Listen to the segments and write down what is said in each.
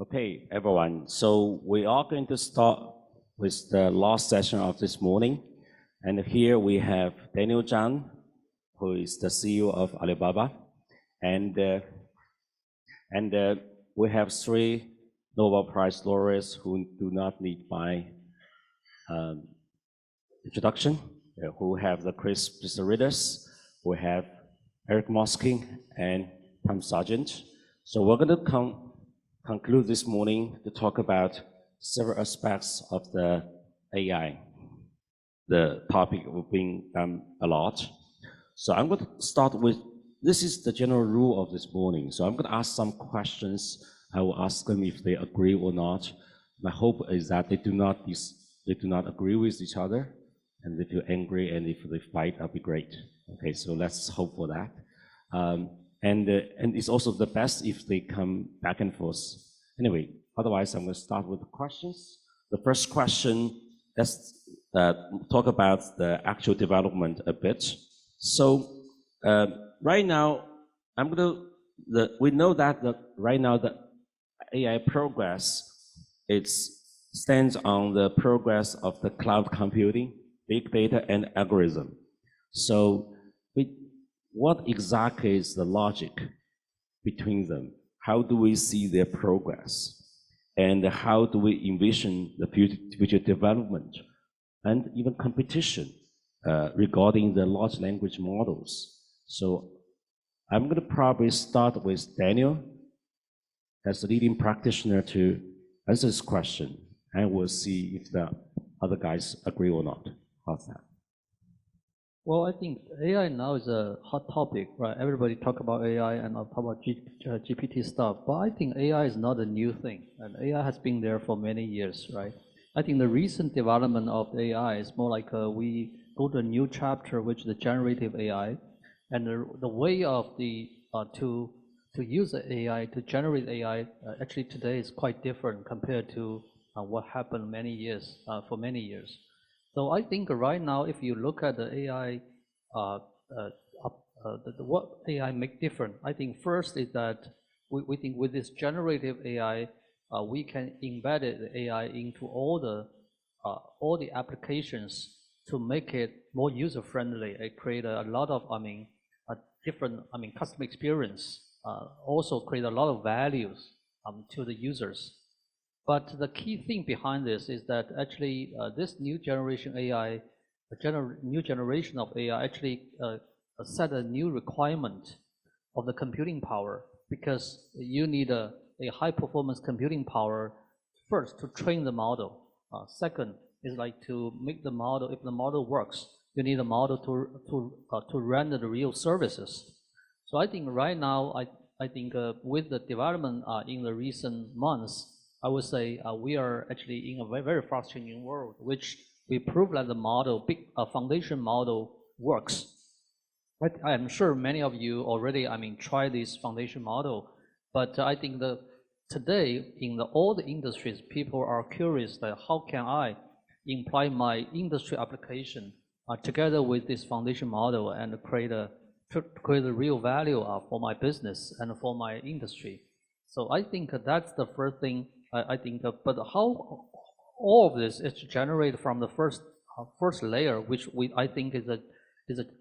Okay, everyone. So we are going to start with the last session of this morning. And here we have Daniel Zhang, who is the CEO of Alibaba. And we have 3 Nobel Prize laureates who do not need my introduction, who have the Chris Pissarides, we have Eric Maskin, and Sargent. So we're going to conclude this morning to talk about several aspects of the AI. The topic will bring them a lot. So I'm going to start with, this is the general rule of this morning. So I'm going to ask some questions. I will ask them if they agree or not. My hope is that they do not agree with each other, and if you're angry and if they fight, that'll be great. Okay, so let's hope for that. And it's also the best if they come back and forth. Anyway, otherwise I'm going to start with the questions. The first question, let's talk about the actual development a bit. So right now, we know that right now the AI progress, it stands on the progress of the cloud computing, big data, and algorithm. So what exactly is the logic between them? How do we see their progress? And how do we envision the future development and even competition regarding the large language models? So I'm going to probably start with Daniel as the leading practitioner to answer this question, and we'll see if the other guys agree or not. How's that? Well, I think AI now is a hot topic, right? Everybody talk about AI and talk about GPT stuff, but I think AI is not a new thing, and AI has been there for many years, right? I think the recent development of AI is more like we go to a new chapter, which is the generative AI, and the way of to use the AI to generate AI actually today is quite different compared to what happened for many years. So I think right now, if you look at the AI, what AI make different, I think first is that we think with this generative AI, we can embed the AI into all the applications to make it more user friendly. It create a lot of different customer experience. Also create a lot of values to the users. But the key thing behind this is that actually this new generation AI, new generation of AI actually set a new requirement of the computing power, because you need a high performance computing power first to train the model. Second is like to make the model, if the model works, you need a model to render the real services. So I think right now, I think with the development in the recent months, I would say we are actually in a very, very fast-changing world, which we prove that the model, foundation model works. But I am sure many of you already, try this foundation model. But I think that today, in all the industries, people are curious that how can I imply my industry application together with this foundation model and create a real value for my business and for my industry. So I think that's the first thing. I think, but how all of this is generated from the first layer, which I think is an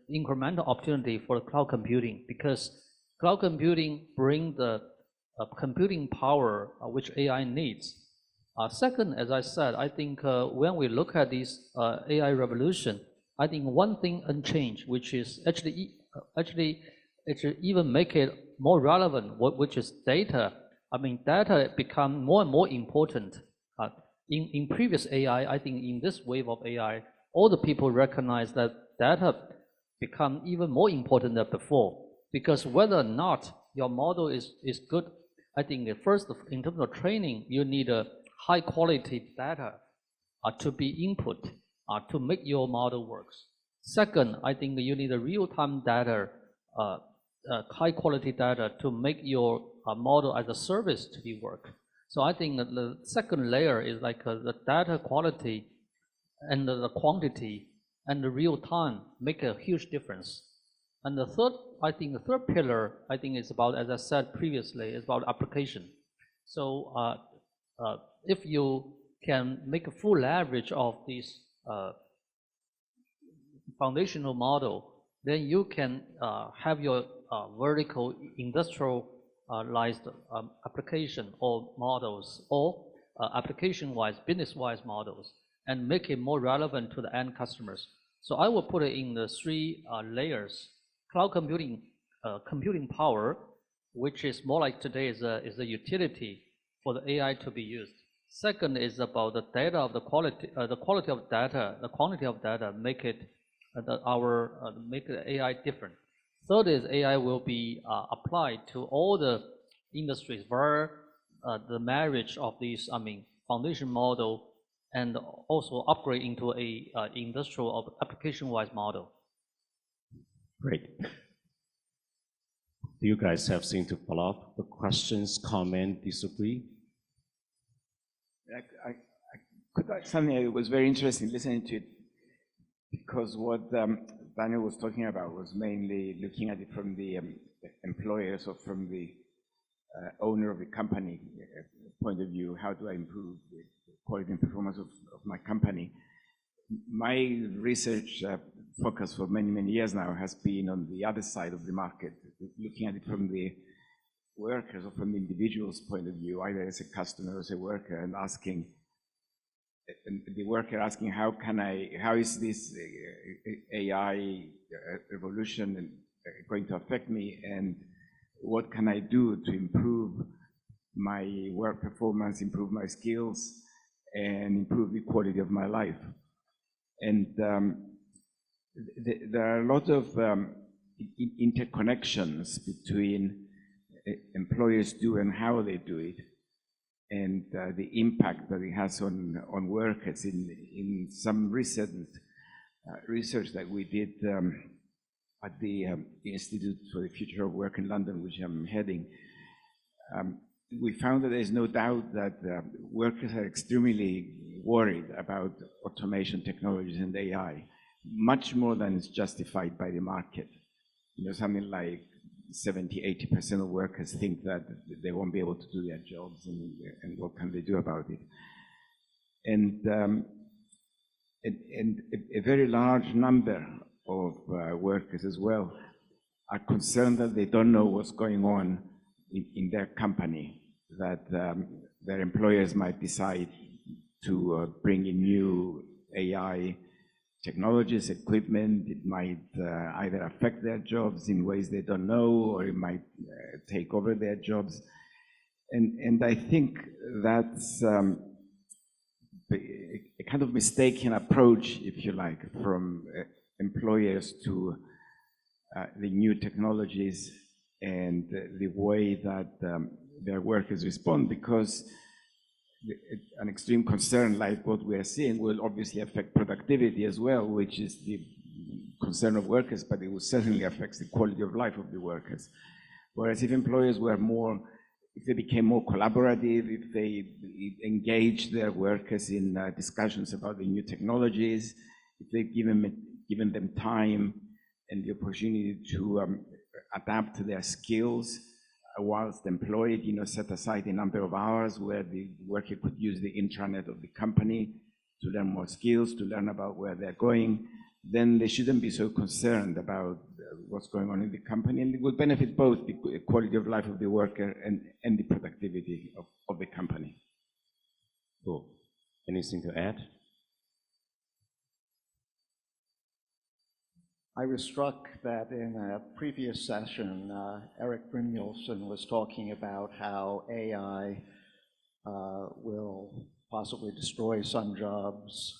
incremental opportunity for the cloud computing, because cloud computing bring the computing power which AI needs. Second, as I said, I think when we look at this AI revolution, I think one thing unchanged, which is actually it even make it more relevant, which is data. Data become more and more important. In previous AI, I think in this wave of AI, all the people recognize that data become even more important than before. Because whether or not your model is good, I think first, in terms of training, you need a high quality data to be input to make your model works. Second, I think you need a real-time data, high quality data to make your model as a service to be work. So I think that the second layer is like the data quality and the quantity and the real time make a huge difference. And the third pillar, I think is about, as I said previously, is about application. So if you can make a full leverage of this foundational model, then you can have your vertical industrialized application or models, or application-wise, business-wise models, and make it more relevant to the end customers. So I will put it in the three layers. Cloud computing, computing power, which is more like today is a utility for the AI to be used. Second is about the data of the quality of data, the quantity of data, make it make the AI different. Third is AI will be applied to all the industries via the marriage of these, foundation model, and also upgrade into a industrial application-wise model. Great. Do you guys have something to follow up? The questions, comment, disagree? I could add something. It was very interesting listening to it, because what Daniel was talking about was mainly looking at it from the employers or from the owner of the company point of view. How do I improve the quality and performance of my company? My research focus for many, many years now has been on the other side of the market, looking at it from the workers or from the individual's point of view, either as a customer or as a worker, and asking, the worker asking, how is this AI revolution going to affect me, and what can I do to improve my work performance, improve my skills, and improve the quality of my life? And there are a lot of interconnections between employers do and how they do it, and the impact that it has on workers. In some recent research that we did at the Institute for the Future of Work in London, which I'm heading, we found that there's no doubt that workers are extremely worried about automation technologies and AI, much more than is justified by the market. You know, something like 70–80% of workers think that they won't be able to do their jobs, and what can they do about it? And a very large number of workers as well are concerned that they don't know what's going on in their company, that their employers might decide to bring in new AI technologies, equipment. It might either affect their jobs in ways they don't know, or it might take over their jobs. And I think that's a kind of mistaken approach, if you like, from employers to the new technologies and the way that their workers respond, because an extreme concern like what we are seeing will obviously affect productivity as well, which is the concern of workers, but it will certainly affect the quality of life of the workers. Whereas if employers were more, if they became more collaborative, if they engaged their workers in discussions about the new technologies, if they've given them time and the opportunity to adapt to their skills whilst employed, you know, set aside a number of hours where the worker could use the intranet of the company to learn more skills, to learn about where they're going, then they shouldn't be so concerned about what's going on in the company, and it will benefit both the quality of life of the worker and the productivity of the company. Cool. Anything to add? I was struck that in a previous session, Eric Brynjolfsson was talking about how AI will possibly destroy some jobs,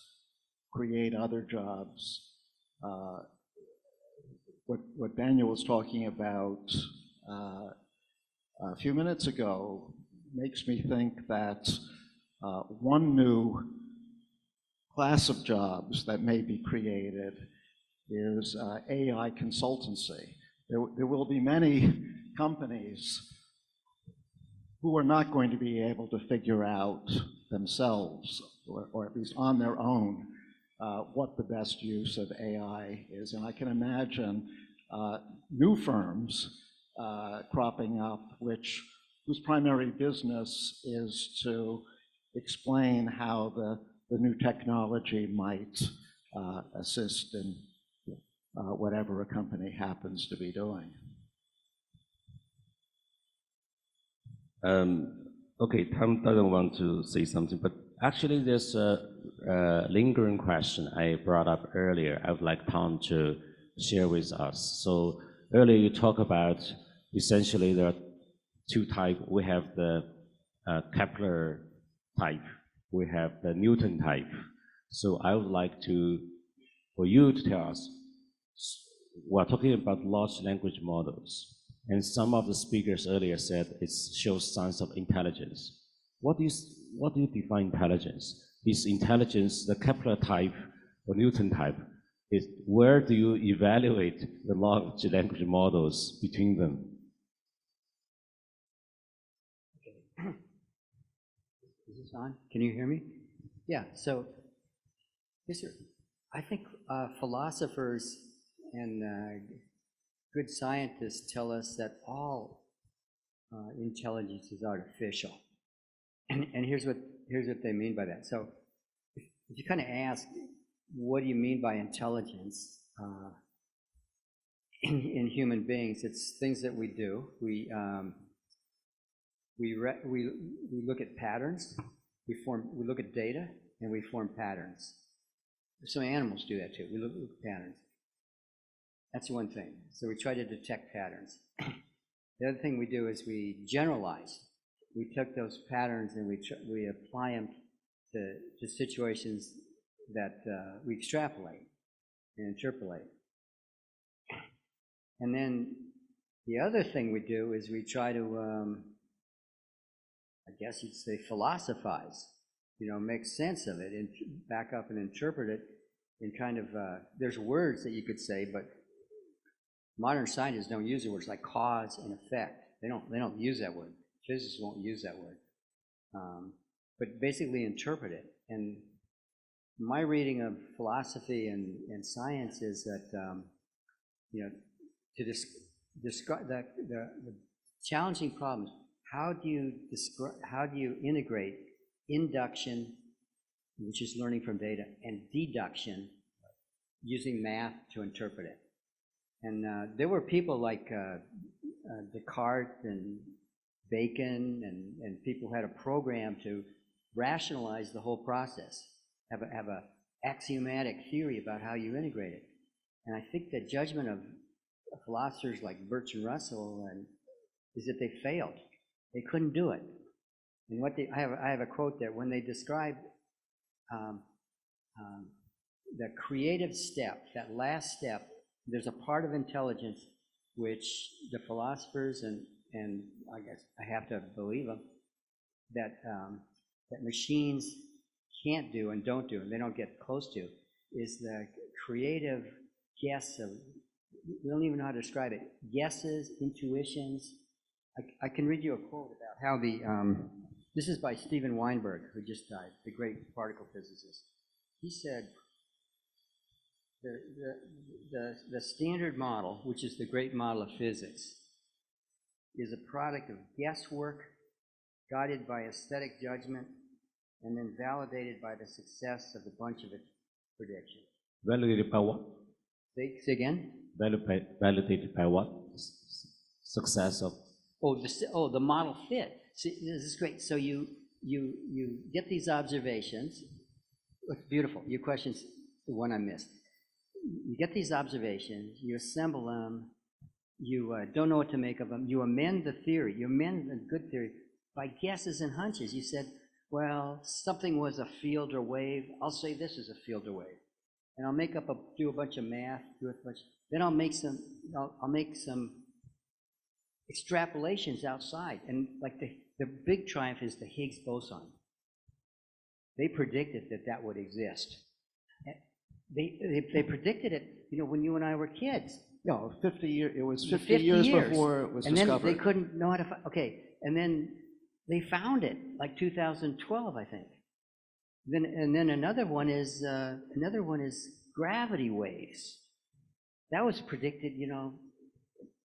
create other jobs. What Daniel was talking about a few minutes ago makes me think that one new class of jobs that may be created is AI consultancy. There will be many companies who are not going to be able to figure out themselves, or at least on their own, what the best use of AI is. And I can imagine new firms cropping up which whose primary business is to explain how the new technology might assist in whatever a company happens to be doing. Okay, Tom doesn't want to say something, but actually there's a lingering question I brought up earlier. I would like Tom to share with us. So earlier you talked about essentially there are two types. We have the Kepler type, we have the Newton type. So I would like for you to tell us, we're talking about large language models, and some of the speakers earlier said it shows signs of intelligence. What do you define intelligence? Is intelligence the Kepler type or Newton type? Where do you evaluate the large language models between them? Is this on? Can you hear me? Yeah, so I think philosophers and good scientists tell us that all intelligence is artificial. And here's what they mean by that. So if you kind of ask, what do you mean by intelligence in human beings? It's things that we do. We look at patterns. We look at data and we form patterns. Some animals do that too. We look at patterns. That's one thing. So we try to detect patterns. The other thing we do is we generalize. We took those patterns and we apply them to situations that we extrapolate and interpolate. And then the other thing we do is we try to, I guess you'd say, philosophize, make sense of it and back up and interpret it in kind of, there's words that you could say, but modern scientists don't use the words like cause and effect. They don't use that word. Physicists won't use that word. But basically interpret it. And my reading of philosophy and science is that, to describe the challenging problems, how do you integrate induction, which is learning from data, and deduction, using math to interpret it? And there were people like Descartes and Bacon and people who had a program to rationalize the whole process, have a axiomatic theory about how you integrate it. And I think the judgment of philosophers like Bertrand Russell is that they failed. They couldn't do it. And I have a quote there. When they describe the creative step, that last step, there's a part of intelligence which the philosophers and I guess I have to believe them, that machines can't do and don't do, and they don't get close to, is the creative guess of, we don't even know how to describe it, guesses, intuitions. I can read you a quote about how this is by Steven Weinberg, who just died, the great particle physicist. He said, the standard model, which is the great model of physics, is a product of guesswork, guided by aesthetic judgment, and then validated by the success of a bunch of its predictions. Validated by what? Say again? Validated by what? Success of? The model fit. See, this is great. So you get these observations. It's beautiful. Your question's the one I missed. You get these observations, you assemble them, you don't know what to make of them, you amend the theory, you amend the good theory by guesses and hunches. You said, well, something was a field or wave, I'll say this is a field or wave. And I'll do a bunch of math, then I'll make some extrapolations outside. And like the big triumph is the Higgs boson. They predicted that would exist. They predicted it, when you and I were kids. No, 50 years. It was 50 years before it was discovered. And then they couldn't know how to find. Okay, and then they found it, like 2012, I think. And then another one is gravity waves. That was predicted,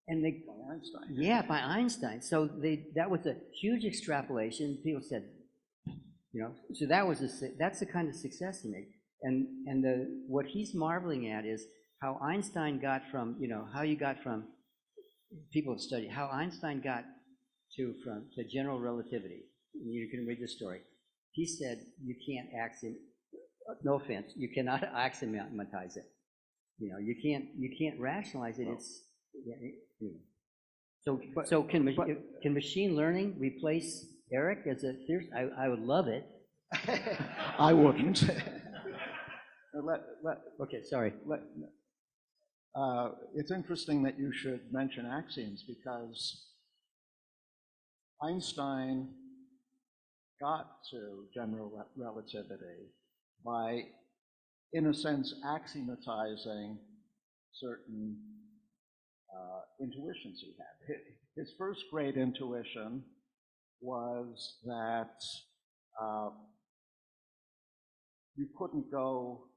And they, By Einstein. yeah, by Einstein. So that was a huge extrapolation. People said, you know, so that's the kind of success he made. And what he's marveling at is how Einstein got from, you know, how you got from, people have studied, how Einstein got to general relativity. You can read the story. He said you can't no offense, you cannot axiomatize it. You know, you can't rationalize it. It's, you know. So can machine learning replace Eric as a theorist? I would love it. I wouldn't. Okay, sorry. It's interesting that you should mention axioms because Einstein got to general relativity by, in a sense, axiomatizing certain intuitions he had. His first great intuition was that you couldn't go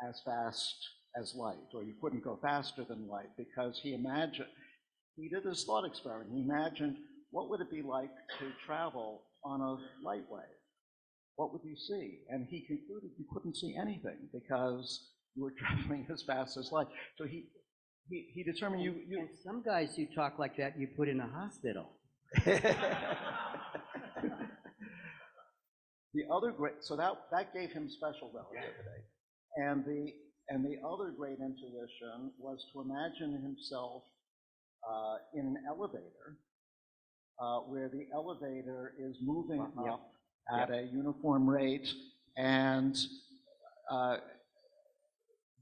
as fast as light, or you couldn't go faster than light, because he did this thought experiment. He imagined, what would it be like to travel on a light wave? What would you see? And he concluded you couldn't see anything because you were traveling as fast as light. So he determined you. And some guys who talk like that, you put in a hospital. The other great, so that gave him special relativity. And the other great intuition was to imagine himself in an elevator, where the elevator is moving up at a uniform rate, and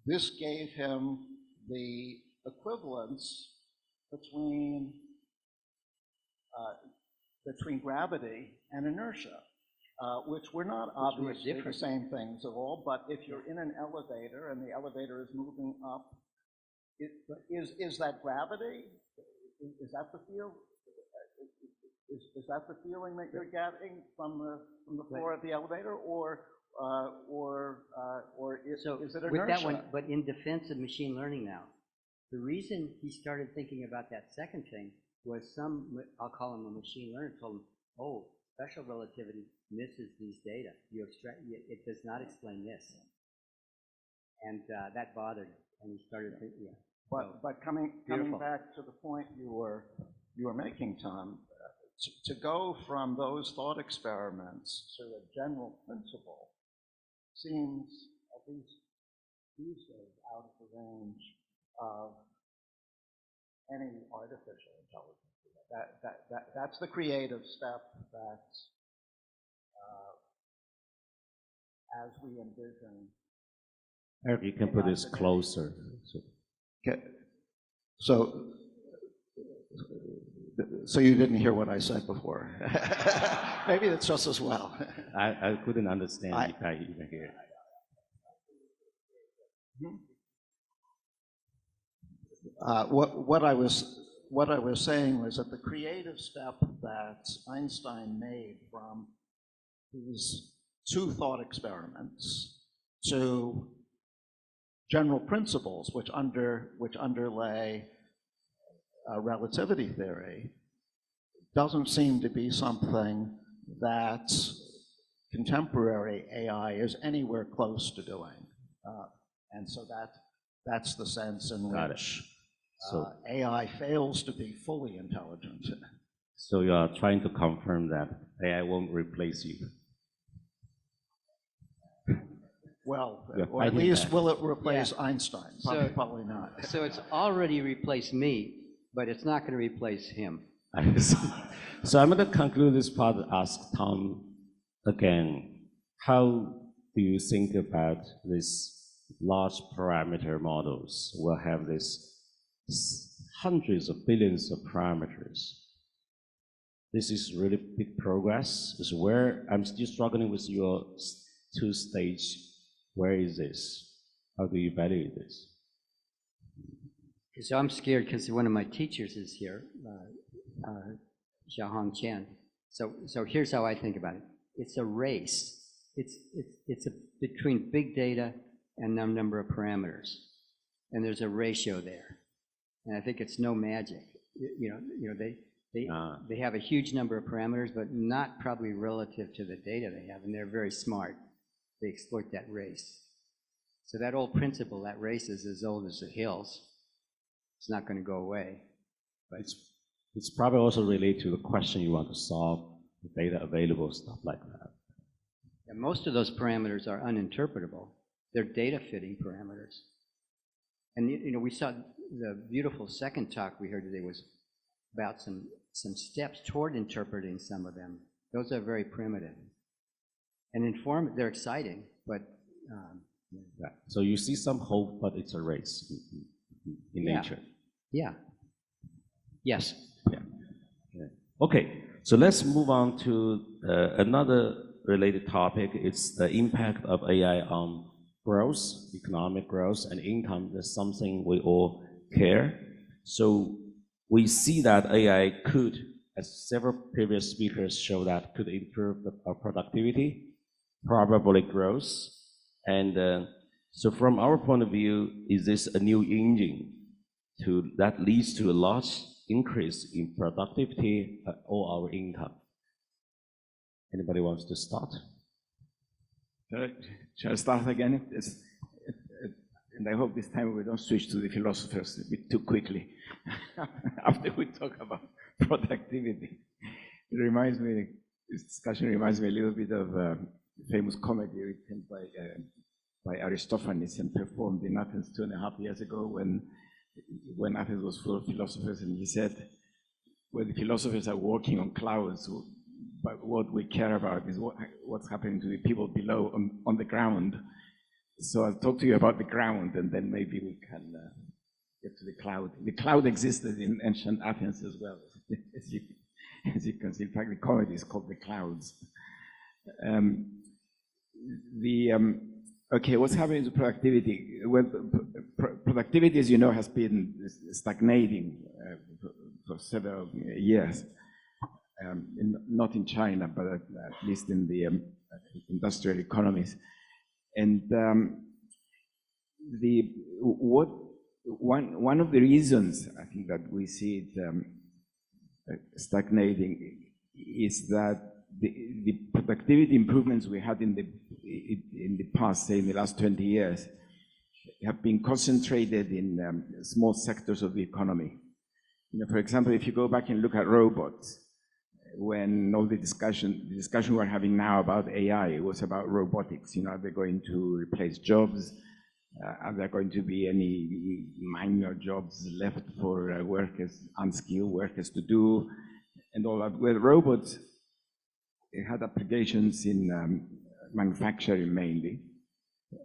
this gave him the equivalence between gravity and inertia, which were not obviously the same things at all, but if you're in an elevator and the elevator is moving up, is that gravity? Is that the feel? Is that the feeling that you're getting from the floor of the elevator, or is it inertia? With that one, but in defense of machine learning now, the reason he started thinking about that second thing was I'll call him a machine learner, told him, oh, special relativity misses these data. It does not explain this. And that bothered him, and he started thinking, yeah. But coming back to the point you were making, Tom, to go from those thought experiments to a general principle seems, at least these days, out of the range of any artificial intelligence. That's the creative step that, as we envision. Eric, you can put this closer. Okay. So you didn't hear what I said before. Maybe it's just as well. I couldn't understand if I even hear it. What I was saying was that the creative step that Einstein made from his two thought experiments to general principles which underlay relativity theory doesn't seem to be something that contemporary AI is anywhere close to doing. And so that's the sense in which AI fails to be fully intelligent. So you are trying to confirm that AI won't replace you? Well, or at least will it replace Einstein? Probably not. So it's already replaced me, but it's not going to replace him. So I'm going to conclude this part and ask Tom again, how do you think about these large parameter models? Will have this hundreds of billions of parameters. This is really big progress. This is where I'm still struggling with your two-stage. Where is this? How do you evaluate this? So I'm scared because one of my teachers is here, Chen. So here's how I think about it. It's a race. It's between big data and number of parameters, and there's a ratio there. And I think it's no magic. They have a huge number of parameters, but not probably relative to the data they have, and they're very smart. They exploit that race. So that old principle, that race is as old as the hills. It's not going to go away. But it's probably also related to the question you want to solve, the data available, stuff like that. And most of those parameters are uninterpretable. They're data fitting parameters. And we saw the beautiful second talk we heard today was about some steps toward interpreting some of them. Those are very primitive. And they're exciting, but yeah. So you see some hope, but it's a race in nature. Yeah. Yes. Yeah. Okay, so let's move on to another related topic. It's the impact of AI on growth, economic growth, and income. That's something we all care. So we see that AI could, as several previous speakers show, that could improve our productivity, probably growth. And so from our point of view, is this a new engine that leads to a large increase in productivity or our income? Anybody wants to start? Shall I start again? And I hope this time we don't switch to the philosophers a bit too quickly after we talk about productivity. This discussion reminds me a little bit of a famous comedy written by Aristophanes and performed in Athens 2.5 years ago when Athens was full of philosophers, and he said, well, the philosophers are walking on clouds, but what we care about is what's happening to the people below on the ground. So I'll talk to you about the ground, and then maybe we can get to the cloud. The cloud existed in ancient Athens as well, as you can see. In fact, the comedy is called The Clouds. Okay, what's happening to productivity? Well, productivity, as you know, has been stagnating for several years. Not in China, but at least in the industrial economies. And one of the reasons I think that we see it stagnating is that the productivity improvements we had in the past, say in the last 20 years, have been concentrated in small sectors of the economy. For example, if you go back and look at robots, when all the discussion we're having now about AI, it was about robotics. Are they going to replace jobs? Are there going to be any minor jobs left for workers, unskilled workers to do, and all that? With robots, it had applications in manufacturing mainly.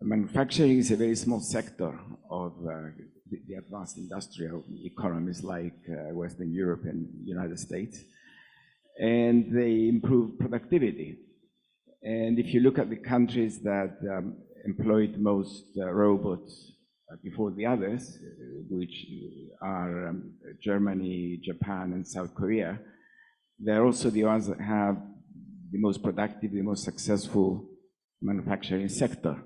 Manufacturing is a very small sector of the advanced industrial economies like Western Europe and United States. And they improve productivity. And if you look at the countries that employed most robots before the others, which are Germany, Japan, and South Korea, they're also the ones that have the most productive, the most successful manufacturing sector.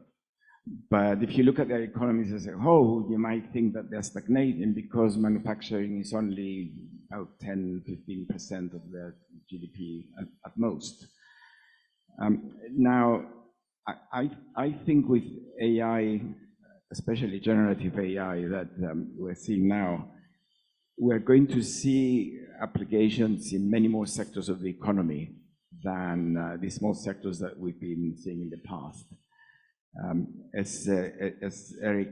But if you look at their economies as a whole, you might think that they're stagnating because manufacturing is only about 10–15% of their GDP at most. Now, I think with AI, especially generative AI that we're seeing now, we're going to see applications in many more sectors of the economy than the small sectors that we've been seeing in the past. As Eric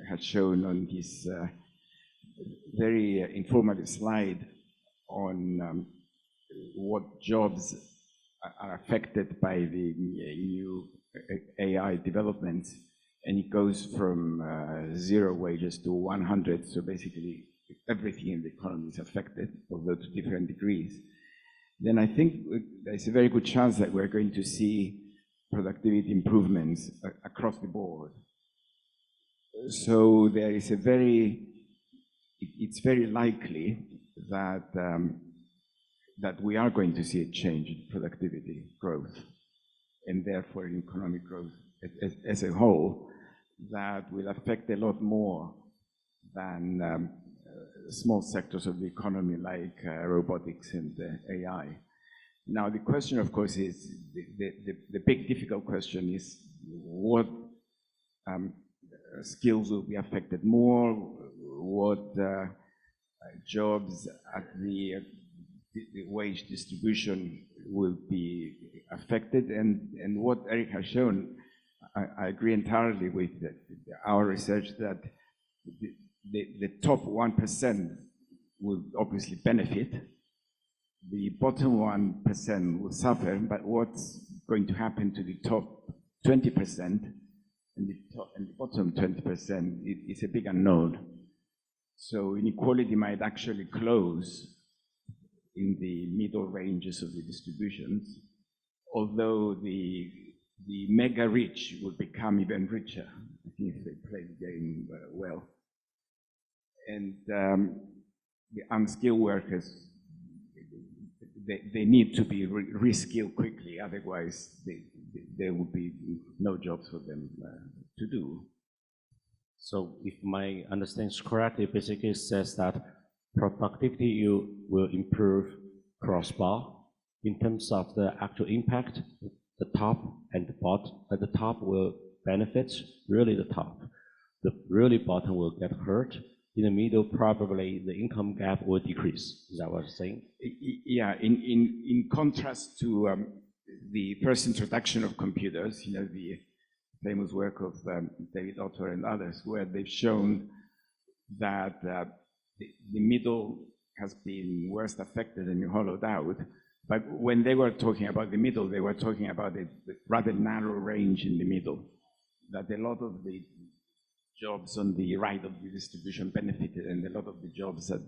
had shown on his very informative slide on what jobs are affected by the new AI developments, and it goes from 0 wages to 100, so basically everything in the economy is affected, although to different degrees. Then I think there's a very good chance that we're going to see productivity improvements across the board. So there is it's very likely that that we are going to see a change in productivity growth, and therefore in economic growth as a whole, that will affect a lot more than small sectors of the economy like robotics and AI. Now, the question, of course, is the big difficult question is what skills will be affected more, what jobs at the wage distribution will be affected, and what Eric has shown, I agree entirely with our research that the top 1% will obviously benefit. The bottom 1% will suffer, but what's going to happen to the top 20% and the bottom 20% is a big unknown. So inequality might actually close in the middle ranges of the distributions, although the mega rich will become even richer, I think, if they play the game well. And the unskilled workers, they need to be reskilled quickly, otherwise there will be no jobs for them to do. So if my understanding is correct, it basically says that productivity will improve cross-bar in terms of the actual impact. The top and the bottom, at the top will benefit really the top. The really bottom will get hurt. In the middle, probably the income gap will decrease. Is that what you're saying? Yeah, in contrast to the first introduction of computers, the famous work of David Otto and others, where they've shown that the middle has been worst affected and hollowed out. But when they were talking about the middle, they were talking about a rather narrow range in the middle, that a lot of the jobs on the right of the distribution benefited, and a lot of the jobs in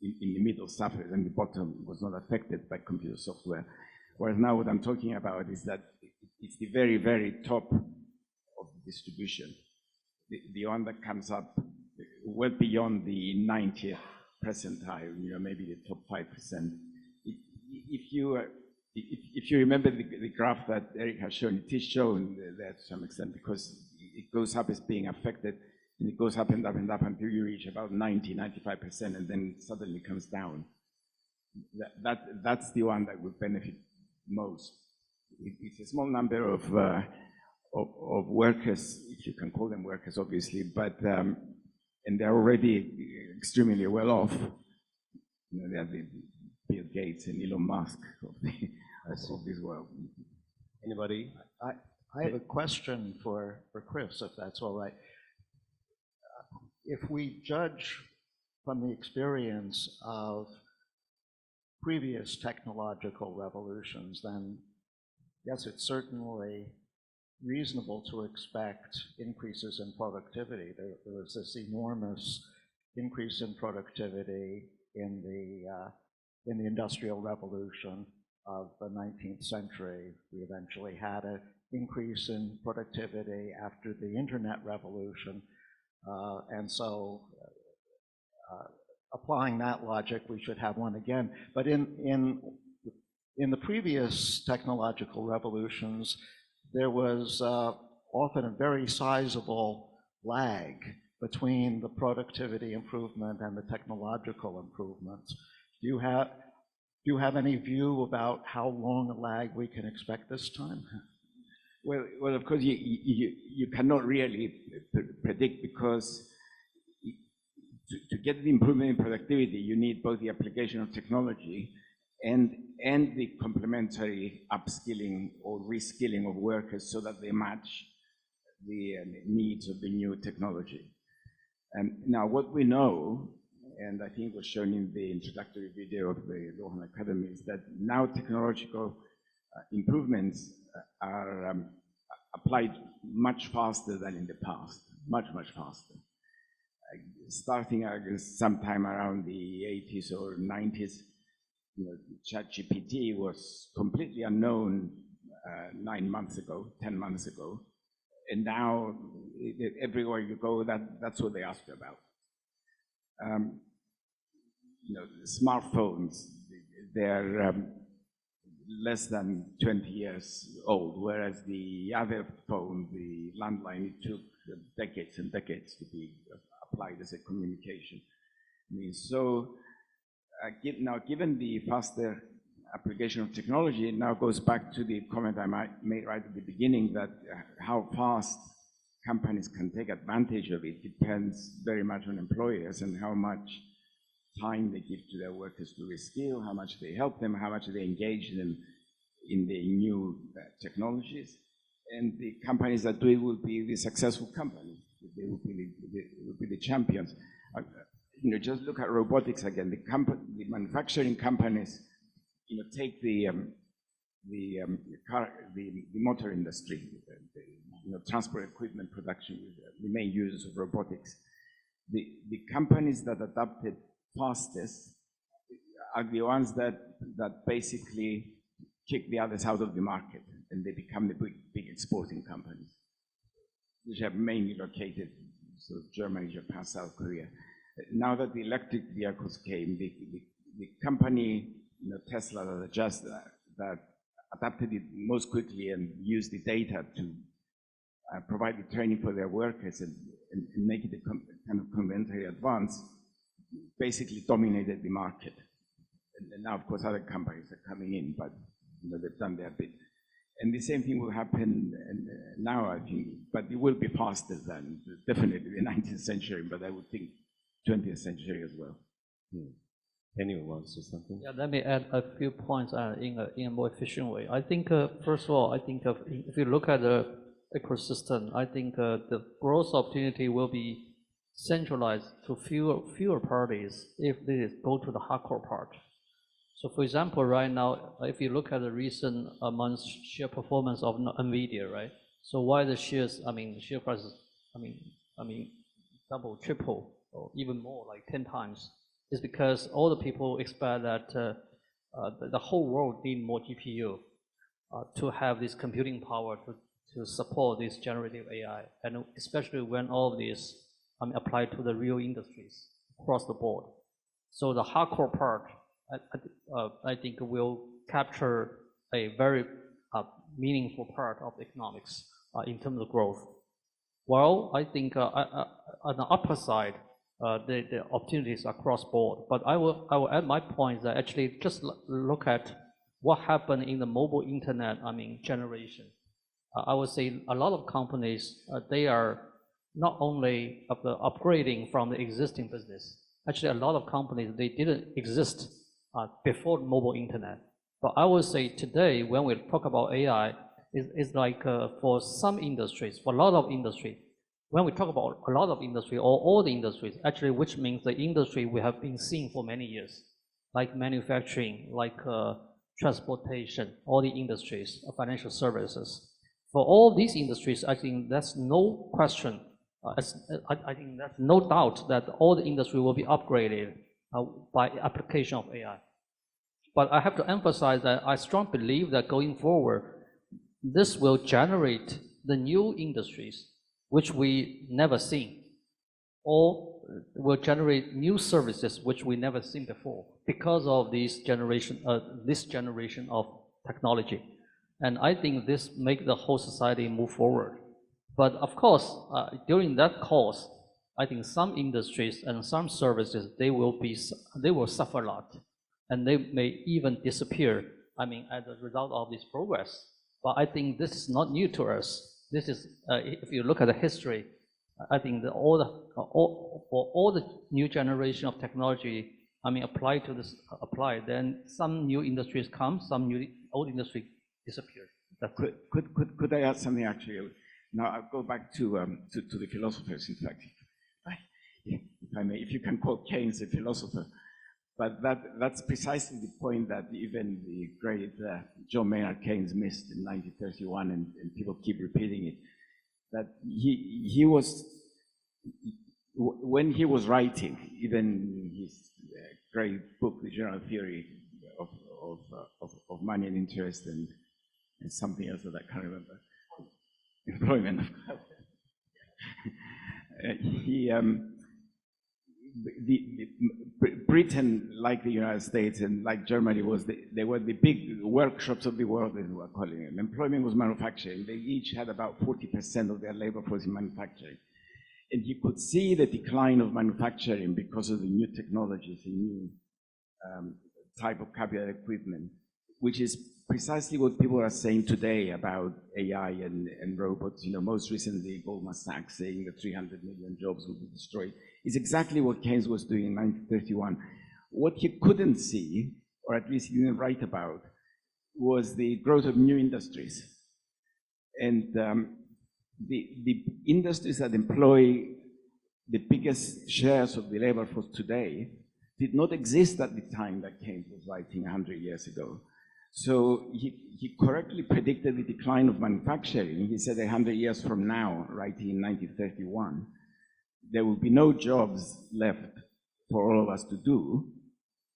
the middle suffered, and the bottom was not affected by computer software. Whereas now what I'm talking about is that it's the very, very top of the distribution, the one that comes up well beyond the 90th percentile, maybe the top 5%. If you remember the graph that Eric has shown, it is shown there to some extent, because it goes up as being affected, and it goes up and up and up until you reach about 95%, and then suddenly comes down. That's the one that would benefit most. It's a small number of workers, if you can call them workers, obviously, but and they're already extremely well off. They are the Bill Gates and Elon Musk of this world. Anybody? I have a question for Chris, if that's all right. If we judge from the experience of previous technological revolutions, then yes, it's certainly reasonable to expect increases in productivity. There was this enormous increase in productivity in the Industrial Revolution of the 19th century. We eventually had an increase in productivity after the Internet revolution. And so applying that logic, we should have one again. But in the previous technological revolutions, there was often a very sizable lag between the productivity improvement and the technological improvements. Do you have any view about how long a lag we can expect this time? Well, of course, you cannot really predict, because to get the improvement in productivity, you need both the application of technology and the complementary upskilling or reskilling of workers so that they match the needs of the new technology. Now, what we know, and I think was shown in the introductory video of the Luohan Academy, is that now technological improvements are applied much faster than in the past, much, much faster. Starting sometime around the 80s or 90s, ChatGPT was completely unknown 9 months ago, 10 months ago, and now everywhere you go, that's what they ask you about. Smartphones, they're less than 20 years old, whereas the other phone, the landline, it took decades and decades to be applied as a communication. So now, given the faster application of technology, it now goes back to the comment I made right at the beginning that how fast companies can take advantage of it depends very much on employers and how much time they give to their workers to reskill, how much they help them, how much they engage them in the new technologies. And the companies that do it will be the successful companies. They will be the champions. Just look at robotics again. The manufacturing companies, take the motor industry, transport equipment production, the main users of robotics. The companies that adapted fastest are the ones that basically kick the others out of the market, and they become the big exporting companies, which are mainly located in Germany, Japan, South Korea. Now that the electric vehicles came, the company, Tesla, that adapted it most quickly and used the data to provide the training for their workers and make it a kind of complementary advance, basically dominated the market. And now, of course, other companies are coming in, but they've done their bit. And the same thing will happen now, I think, but it will be faster than definitely the 19th century, but I would think 20th century as well. Anyone wants to say something? Yeah, let me add a few points in a more efficient way. I think, first of all, if you look at the ecosystem, I think the growth opportunity will be centralized to fewer parties if they go to the hardcore part. So for example, right now, if you look at the recent month's share performance of NVIDIA, right? So why the share prices, double, triple, or even more, like 10 times, is because all the people expect that the whole world need more GPU to have this computing power to support this generative AI, and especially when all of these apply to the real industries across the board. So the hardcore part, I think, will capture a very meaningful part of economics in terms of growth. While I think on the upper side, the opportunities are cross-board. But I will add my point that actually just look at what happened in the mobile internet, generation. I would say a lot of companies, they are not only upgrading from the existing business. Actually, a lot of companies, they didn't exist before mobile internet. But I would say today, when we talk about AI, it's like for some industries, for a lot of industry, when we talk about a lot of industry or all the industries, actually, which means the industry we have been seeing for many years, like manufacturing, like transportation, all the industries, financial services. For all these industries, I think that's no question. I think there's no doubt that all the industry will be upgraded by application of AI. But I have to emphasize that I strongly believe that going forward, this will generate the new industries which we never seen, or will generate new services which we never seen before because of this generation of technology. And I think this makes the whole society move forward. But of course, during that course, I think some industries and some services, they will suffer a lot, and they may even disappear, as a result of this progress. But I think this is not new to us. This is, if you look at the history, I think that for all the new generation of technology, applied, then some new industries come, some old industry disappear. Could I add something actually? Now I'll go back to the philosophers, in fact, if I may, if you can call Keynes a philosopher. But that's precisely the point that even the great John Maynard Keynes missed in 1931, and people keep repeating it, that he was, when he was writing, even his great book, The General Theory of Money and Interest, and something else that I can't remember, employment, of course. Britain, like the United States and like Germany, they were the big workshops of the world, as we were calling them. Employment was manufacturing. They each had about 40% of their labor force in manufacturing. And you could see the decline of manufacturing because of the new technologies, the new type of capital equipment, which is precisely what people are saying today about AI and robots. You know, most recently, Goldman Sachs saying that 300 million jobs will be destroyed. It's exactly what Keynes was doing in 1931. What he couldn't see, or at least he didn't write about, was the growth of new industries. And the industries that employ the biggest shares of the labor force today did not exist at the time that Keynes was writing 100 years ago. So he correctly predicted the decline of manufacturing. He said 100 years from now, writing in 1931, there will be no jobs left for all of us to do.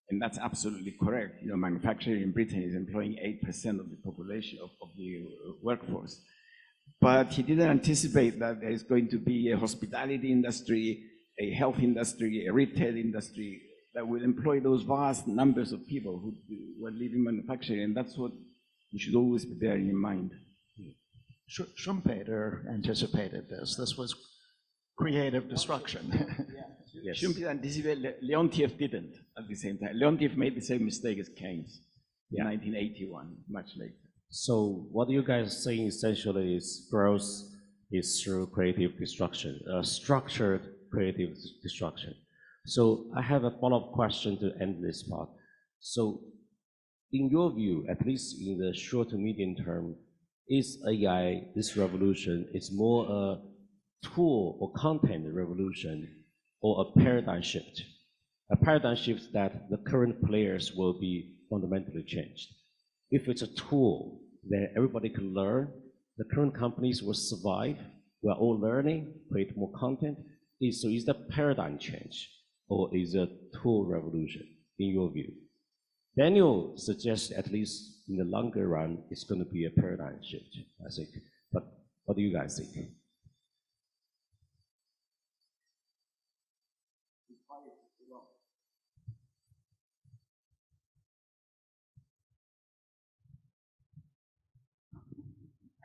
And that's absolutely correct. You know, manufacturing in Britain is employing 8% of the population, of the workforce. But he didn't anticipate that there's going to be a hospitality industry, a health industry, a retail industry that will employ those vast numbers of people who were leaving manufacturing. And that's what you should always be bearing in mind. Schumpeter anticipated this. This was creative destruction. Yes. Schumpeter anticipated, Leontief didn't at the same time. Leontief made the same mistake as Keynes in 1981, much later. So what you guys are saying essentially is growth is through creative destruction, structured creative destruction. So I have a follow-up question to end this part. So in your view, at least in the short to medium term, is AI, this revolution, is more a tool or content revolution or a paradigm shift? A paradigm shift that the current players will be fundamentally changed. If it's a tool that everybody can learn, the current companies will survive, we're all learning, create more content. So is that paradigm change or is it a tool revolution in your view? Daniel suggests at least in the longer run, it's going to be a paradigm shift, I think. But what do you guys think?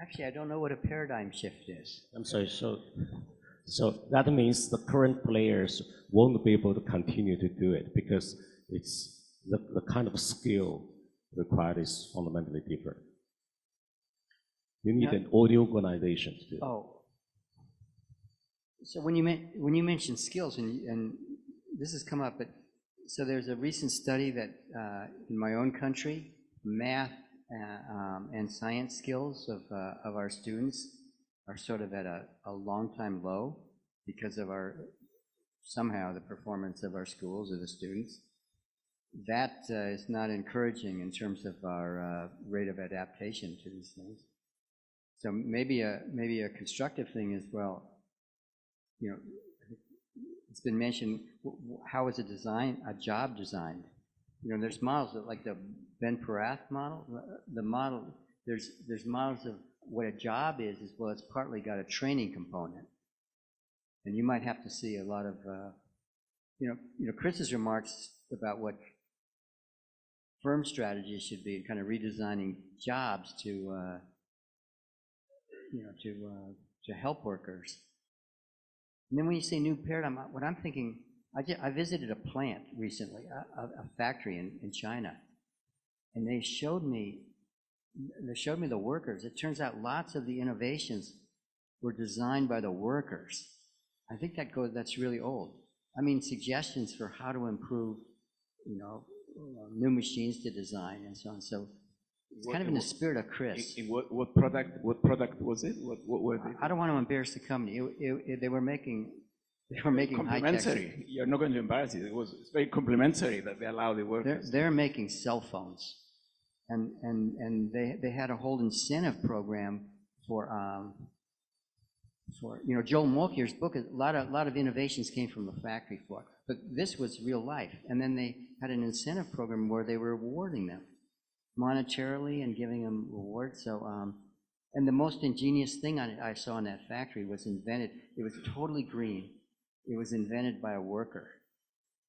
Actually, I don't know what a paradigm shift is. I'm sorry, so that means the current players won't be able to continue to do it because it's the kind of skill required is fundamentally different. You need an audio organization to do it. Oh. So when you mention skills, and this has come up, but so there's a recent study that in my own country, math and science skills of our students are sort of at a long-time low because of somehow the performance of our schools or the students. That is not encouraging in terms of our rate of adaptation to these things. So maybe a constructive thing is, well, you know, it's been mentioned, how is a job designed? You know, there's models that, like the Ben Perath model. The model, there's models of what a job is, as well as partly got a training component. And you might have to see a lot of, you know, Chris's remarks about what firm strategies should be, kind of redesigning jobs to, you know, to help workers. And then when you say new paradigm, what I'm thinking, I visited a plant recently, a factory in China, and they showed me the workers. It turns out lots of the innovations were designed by the workers. I think that's really old. I mean, suggestions for how to improve, you know, new machines to design and so on. So it's kind of in the spirit of Chris. What product was it? What were they? I don't want to embarrass the company. They were making complementary. You're not going to embarrass it. It's very complimentary that they allow the workers. They're making cell phones, and they had a whole incentive program for you know, Joel Molkier's book. A lot of innovations came from the factory floor, but this was real life. And then they had an incentive program where they were rewarding them monetarily and giving them rewards. So and the most ingenious thing I saw in that factory was invented. It was totally green. It was invented by a worker,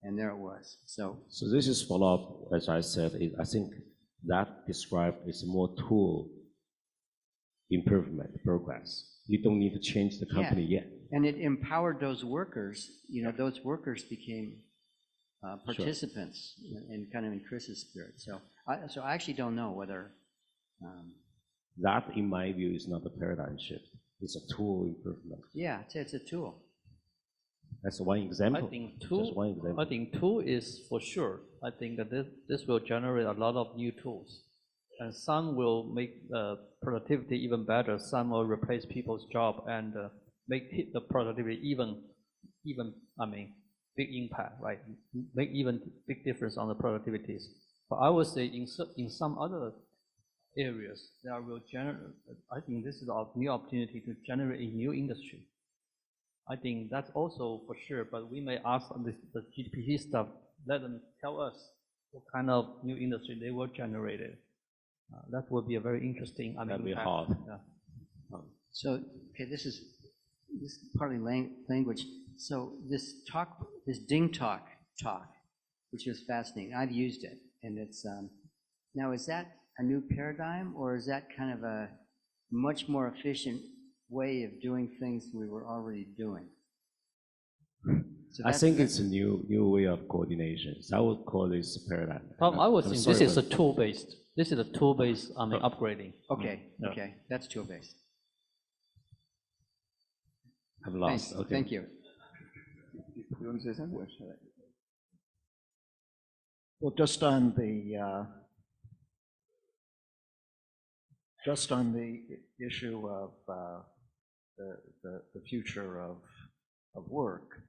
and there it was. So this is follow-up, as I said. I think that described is more tool improvement, progress. You don't need to change the company yet. And it empowered those workers. Those workers became participants in kind of in Chris's spirit. So I actually don't know whether. That, in my view, is not a paradigm shift. It's a tool improvement. Yeah, it's a tool. That's one example. I think Just one example. I think tool is for sure. I think that this will generate a lot of new tools, and some will make productivity even better. Some will replace people's job and make the productivity even big impact, right? Make even big difference on the productivities. But I would say in some other areas, there will I think this is a new opportunity to generate a new industry. I think that's also for sure, but we may ask the GPT stuff, let them tell us what kind of new industry they will generate it. That would be a very interesting. That'd be hard. Yeah. So, okay, this is partly language. So this Ding talk, which is fascinating. I've used it, and it's now, is that a new paradigm, or is that kind of a much more efficient way of doing things we were already doing? So I think it's a new way of coordination. So I would call this a paradigm. Tom, I would think this is a tool-based. This is a tool-based upgrading. Okay, Yeah. okay, that's tool-based. I've lost. Thanks. Okay. Thank you. You want to say something? Or shall I? Well, just on the issue of the future of work,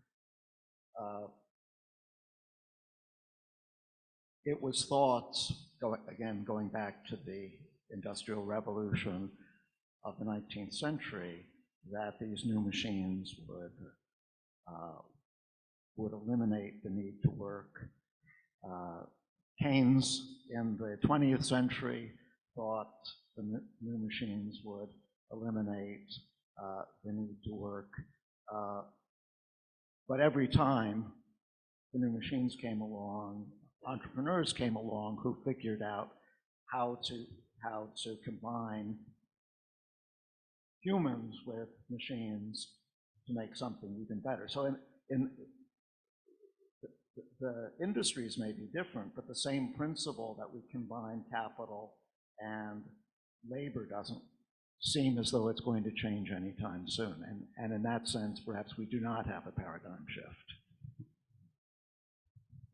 it was thought, going back to the Industrial Revolution of the 19th century, that these new machines would eliminate the need to work. Keynes in the 20th century thought the new machines would eliminate the need to work. But every time the new machines came along, entrepreneurs came along who figured out how to combine humans with machines to make something even better. So the industries may be different, but the same principle that we combine capital and labor doesn't seem as though it's going to change anytime soon. And in that sense, perhaps we do not have a paradigm shift.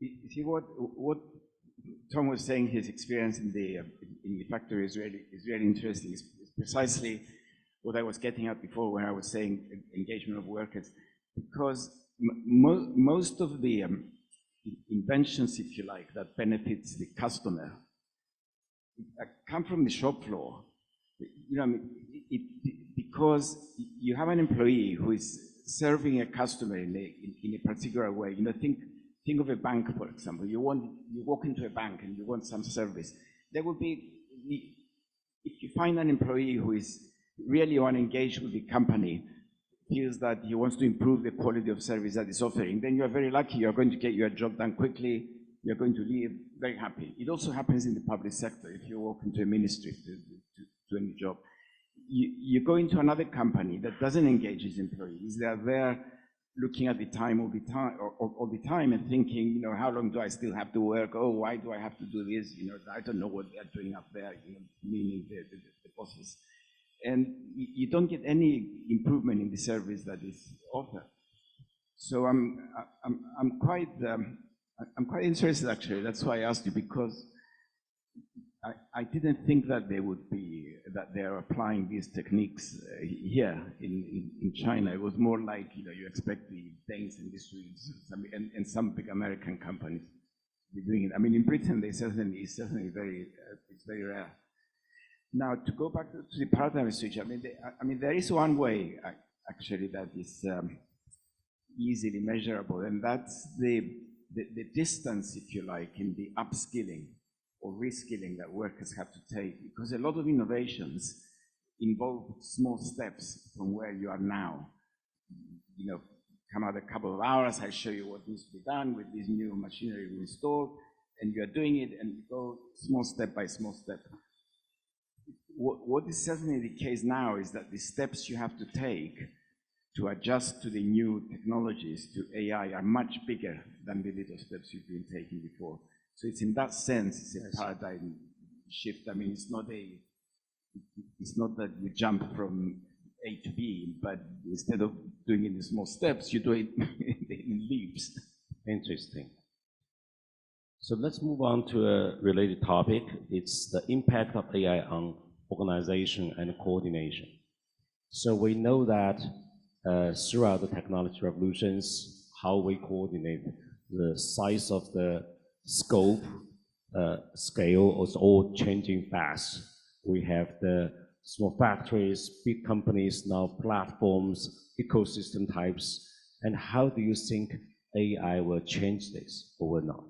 You see what Tom was saying, his experience in the factory is really interesting. It's precisely what I was getting at before when I was saying engagement of workers, because most of the inventions, if you like, that benefits the customer come from the shop floor. Because you have an employee who is serving a customer in a particular way. Think of a bank, for example. You walk into a bank and you want some service. There will be, if you find an employee who is really want to engage with the company, feels that he wants to improve the quality of service that it's offering, then you are very lucky. You're going to get your job done quickly. You're going to leave very happy. It also happens in the public sector. If you walk into a ministry to do any job, you go into another company that doesn't engage its employees. They are there looking at the time all the time and thinking, how long do I still have to work? Oh, why do I have to do this? I don't know what they're doing up there, meaning the bosses. And you don't get any improvement in the service that is offered. So I'm quite interested, actually. That's why I asked you, because I didn't think that they're applying these techniques here in China. It was more like, you expect the Danes and the Swedes and some big American companies to be doing it. I mean, in Britain, it's certainly very rare. Now, to go back to the paradigm switch, there is one way, actually, that is easily measurable, and that's the distance, if you like, in the upskilling or reskilling that workers have to take, because a lot of innovations involve small steps from where you are now. Come out a couple of hours, I show you what needs to be done with this new machinery we installed, and you are doing it, and you go small step by small step. what is certainly the case now is that the steps you have to take to adjust to the new technologies, to AI, are much bigger than the little steps you've been taking before. So it's in that sense, it's a paradigm shift. I mean, it's not that you jump from A to B, but instead of doing it in small steps, you do it in leaps. Interesting. So let's move on to a related topic. It's the impact of AI on organization and coordination. So we know that throughout the technology revolutions, how we coordinate, the size of the scope, scale is all changing fast. We have the small factories, big companies, now platforms, ecosystem types. And how do you think AI will change this or will not?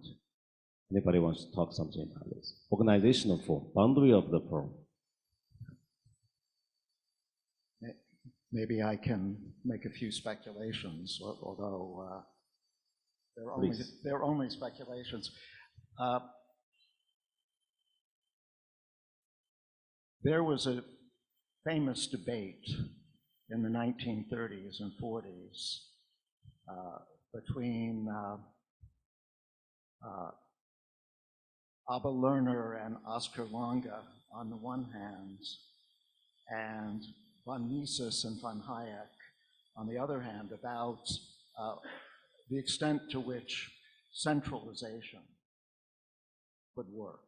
Anybody wants to talk something about this? Organizational form, boundary of the firm. Maybe I can make a few speculations, although they're only speculations. There was a famous debate in the 1930s and 40s between Abba Lerner and Oscar Lange on the one hand, and von Mises and von Hayek on the other hand, about the extent to which centralization could work.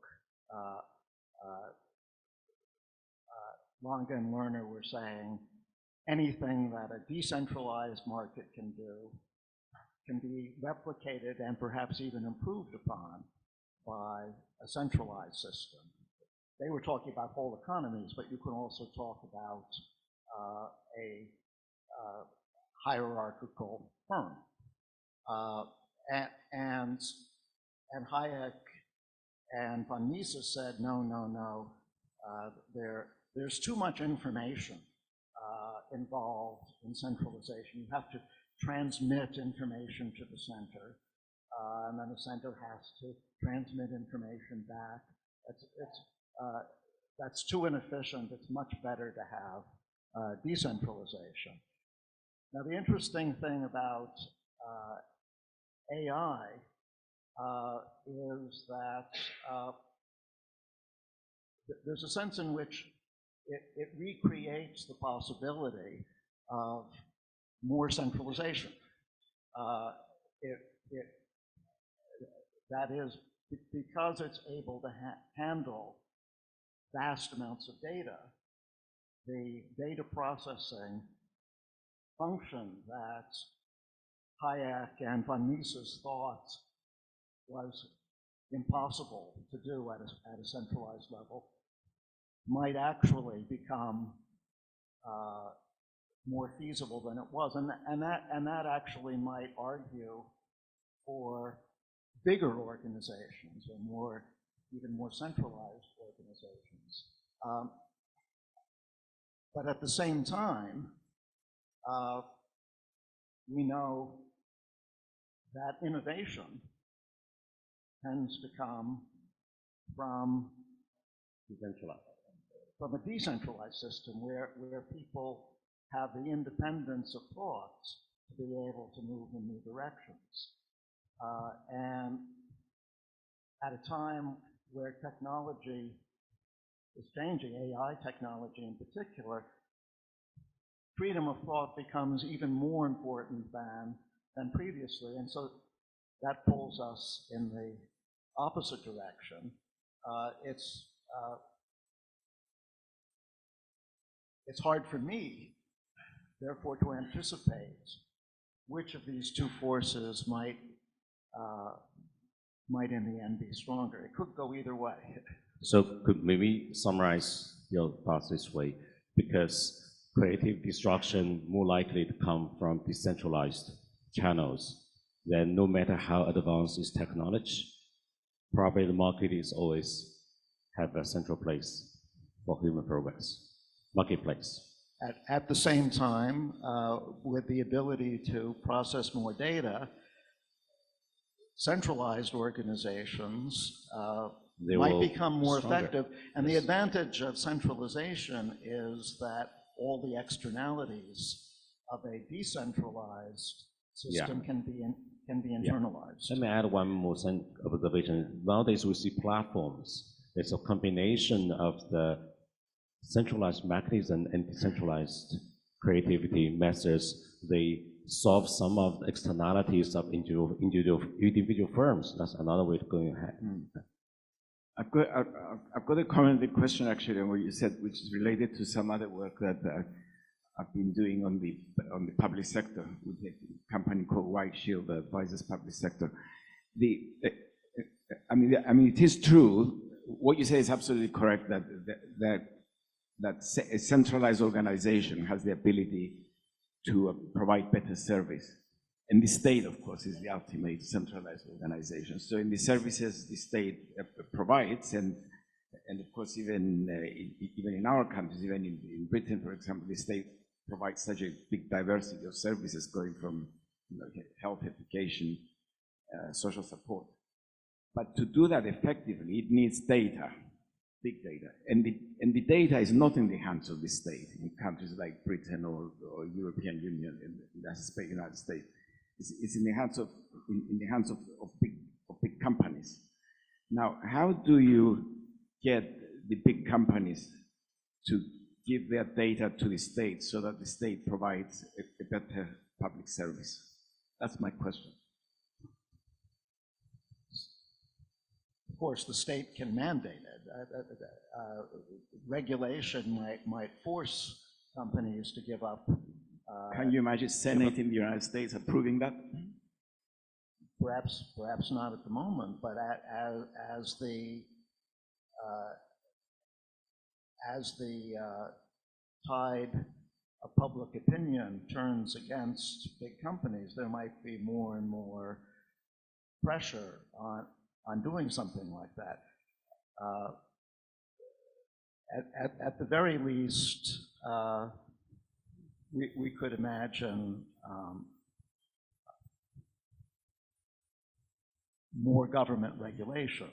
Lange and Lerner were saying anything that a decentralized market can do can be replicated and perhaps even improved upon by a centralized system. They were talking about whole economies, but you can also talk about a hierarchical firm. And Hayek and von Mises said, no, there's too much information involved in centralization. You have to transmit information to the center, and then the center has to transmit information back. That's too inefficient. It's much better to have decentralization. Now, the interesting thing about AI is that there's a sense in which it recreates the possibility of more centralization. That is, because it's able to handle vast amounts of data, the data processing function that Hayek and von Mises thought was impossible to do at a centralized level might actually become more feasible than it was, and that actually might argue for bigger organizations or even more centralized organizations. But at the same time, we know that innovation tends to come from a decentralized system where people have the independence of thoughts to be able to move in new directions. And at a time where technology is changing, AI technology in particular, freedom of thought becomes even more important than previously. And so that pulls us in the opposite direction. It's hard for me, therefore, to anticipate which of these two forces might in the end be stronger. It could go either way. So could maybe summarize your thoughts this way, because creative destruction more likely to come from decentralized channels. Then no matter how advanced is technology, probably the market is always have a central place for human progress, marketplace. At the same time, with the ability to process more data, centralized organizations they might will become more stronger. effective. And the Yes. advantage of centralization is that all the externalities of a decentralized system can be internalized. Let me add one more observation. Nowadays, we see platforms. It's a combination of the centralized mechanism and decentralized creativity methods. They solve some of the externalities of individual firms. That's another way to go ahead. I've got a comment, a question actually on what you said, which is related to some other work that I've been doing on the public sector with a company called White Shield that advises public sector. I mean, it is true. What you say is absolutely correct. That a centralized organization has the ability to provide better service. And the state, of course, is the ultimate centralized organization. So in the services the state provides, and of course, even in our countries, even in Britain, for example, the state provides such a big diversity of services going from health, education, social support. But to do that effectively, it needs data, big data. And the data is not in the hands of the state in countries like Britain or European Union, and that's the United States. It's in the hands of big companies. Now, how do you get the big companies to give their data to the state so that the state provides a better public service? That's my question. Of course, the state can mandate it. Regulation might force companies to give up. Can you imagine Senate in the United States approving that? Perhaps not at the moment, but as the tide of public opinion turns against big companies, there might be more and more pressure on doing something like that. At the very least, we could imagine more government regulation.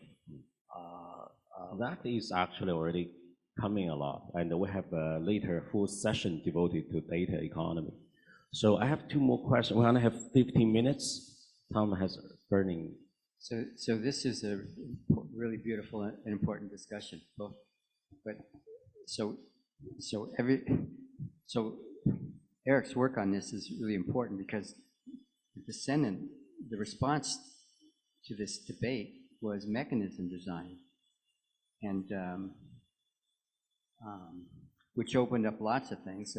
That is actually already coming a lot, and we have a later full session devoted to data economy. So I have two more questions. We only have 15 minutes. Tom has burning. So this is a really beautiful and important discussion. But so Eric's work on this is really important because the response to this debate was mechanism design, and which opened up lots of things.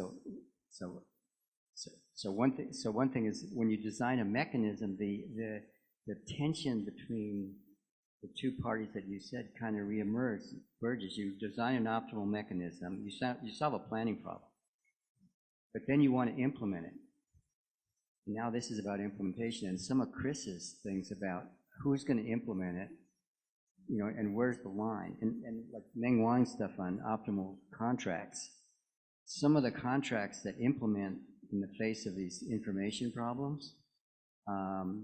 So one thing is when you design a mechanism, the tension between the two parties that you said kind of reemerges. You design an optimal mechanism, you solve a planning problem, but then you want to implement it. Now this is about implementation, and some of Chris's things about who's going to implement it, and where's the line, and like Meng Wang's stuff on optimal contracts. Some of the contracts that implement in the face of these information problems,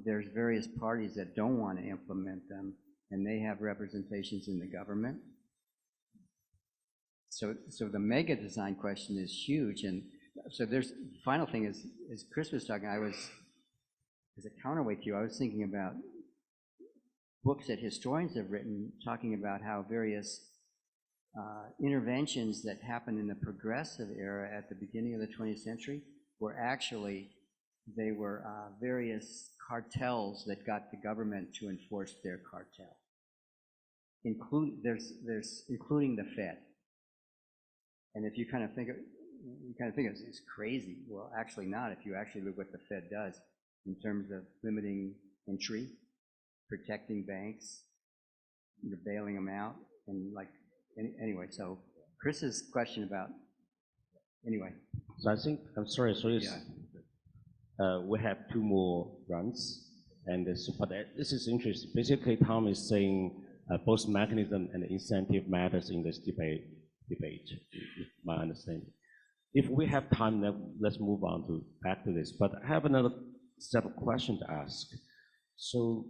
there's various parties that don't want to implement them, and they have representations in the government. So the mega design question is huge, and so there's final thing is, as Chris was talking, as a counterweight to you, I was thinking about books that historians have written talking about how various interventions that happened in the progressive era at the beginning of the 20th century were actually, they were various cartels that got the government to enforce their cartel. Including the Fed. And if you kind of think it's crazy. Well, actually not if you actually look what the Fed does in terms of limiting entry, protecting banks, bailing them out, and anyway. So Chris's question about anyway. So I think we have two more runs, and this is interesting. Basically, Tom is saying both mechanism and incentive matters in this debate. My understanding. If we have time, then let's move on back to this. But I have another set of questions to ask. So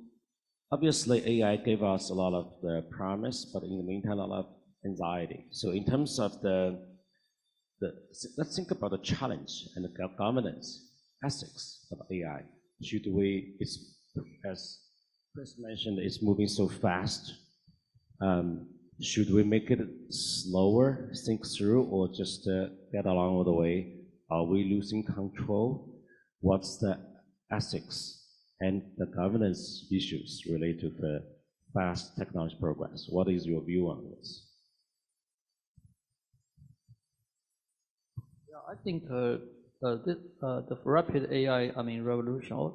obviously AI gave us a lot of the promise, but in the meantime, a lot of anxiety. So in terms of let's think about the challenge and the governance ethics of AI. Should we, as Chris mentioned, it's moving so fast. Should we make it slower, think through, or just get along with the way? Are we losing control? What's the ethics and the governance issues related to the fast technology progress? What is your view on this? I think the rapid AI, revolution,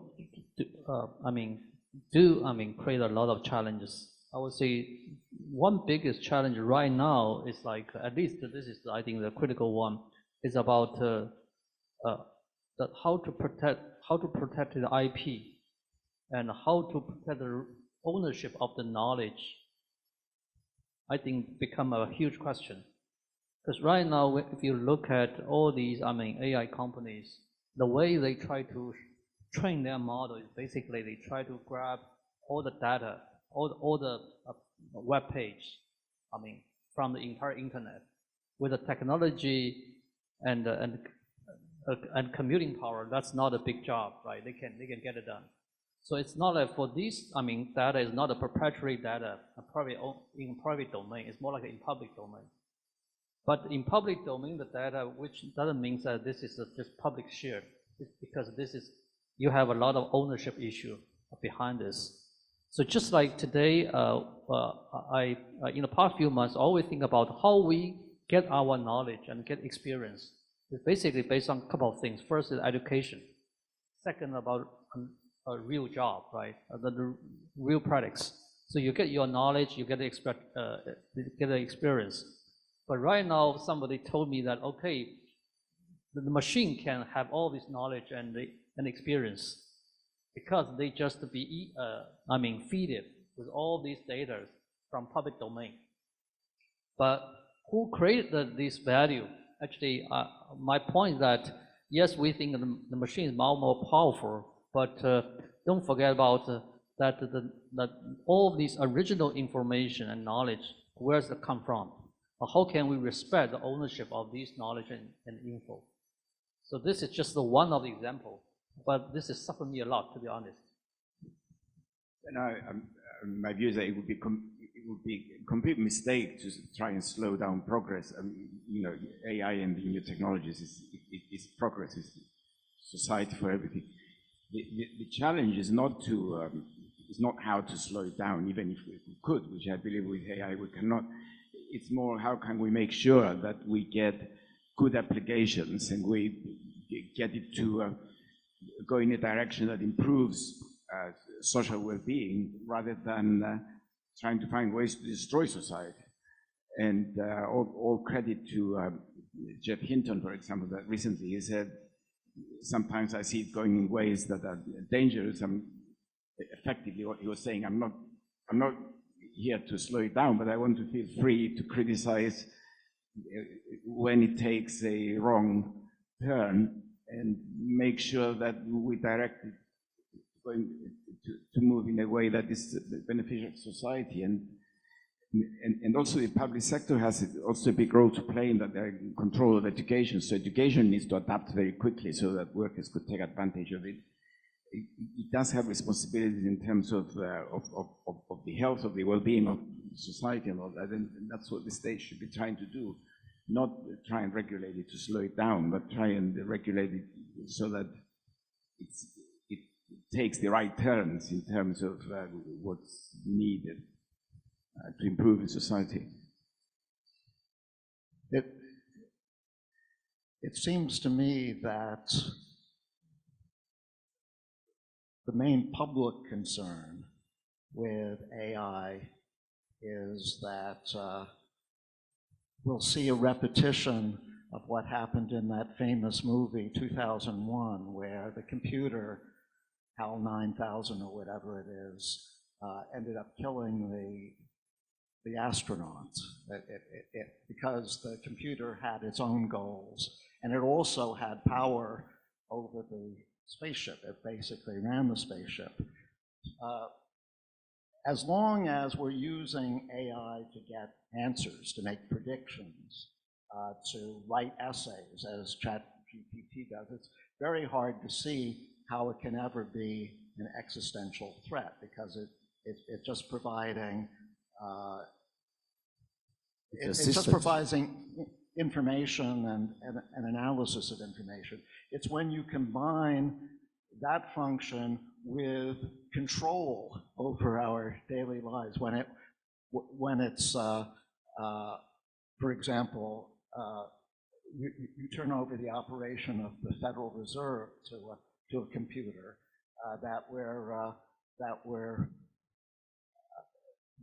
create a lot of challenges. I would say one biggest challenge right now is like, at least this is, I think, the critical one, is about how to protect the IP and how to protect the ownership of the knowledge. I think become a huge question. Because right now, if you look at all these, AI companies, the way they try to train their model is basically they try to grab all the data, all the web page, from the entire internet, with the technology and computing power. That's not a big job, right? They can get it done. So it's not like for these, data is not a proprietary data, in private domain. It's more like in public domain. But in public domain, the data, which doesn't mean that this is just public shared, it's because you have a lot of ownership issue behind this. So just like today, I in the past few months, always think about how we get our knowledge and get experience. It's basically based on a couple of things. First is education. Second, about a real job, right? The real products. So you get your knowledge, you get the experience. But right now, somebody told me that, okay, the machine can have all this knowledge and experience because they just feed it with all these data from public domain. But who created this value? Actually, my point is that, yes, we think the machine is more powerful, but don't forget about that all of these original information and knowledge, where does it come from? How can we respect the ownership of these knowledge and info? So this is just one of the examples, but this is suffering me a lot, to be honest. And my view is that it would be a complete mistake to try and slow down progress. AI and the new technologies is progress, is society for everything. The challenge is not how to slow it down, even if we could, which I believe with AI we cannot. It's more how can we make sure that we get good applications and we get it to go in a direction that improves social well-being rather than trying to find ways to destroy society. And all credit to Jeff Hinton, for example, that recently he said, sometimes I see it going in ways that are dangerous. Effectively, what he was saying, I'm not here to slow it down, but I want to feel free to criticize when it takes a wrong turn and make sure that we direct it to move in a way that is beneficial to society. And also the public sector has also a big role to play in that they're in control of education. So education needs to adapt very quickly so that workers could take advantage of it. It does have responsibilities in terms of the health, of the well-being of society and all that, and that's what the state should be trying to do. Not try and regulate it to slow it down, but try and regulate it so that it takes the right turns in terms of what's needed to improve in society. It seems to me that the main public concern with AI is that we'll see a repetition of what happened in that famous movie, 2001, where the computer, HAL 9000 or whatever it is, ended up killing the astronauts because the computer had its own goals. And it also had power over the spaceship. It basically ran the spaceship. as long as we're using AI to get answers, to make predictions, to write essays, as ChatGPT does, it's very hard to see how it can ever be an existential threat, because it's just providing it's just providing information and analysis of information. It's when you combine that function with control over our daily lives, when it's for example, you turn over the operation of the Federal Reserve to a computer, that we're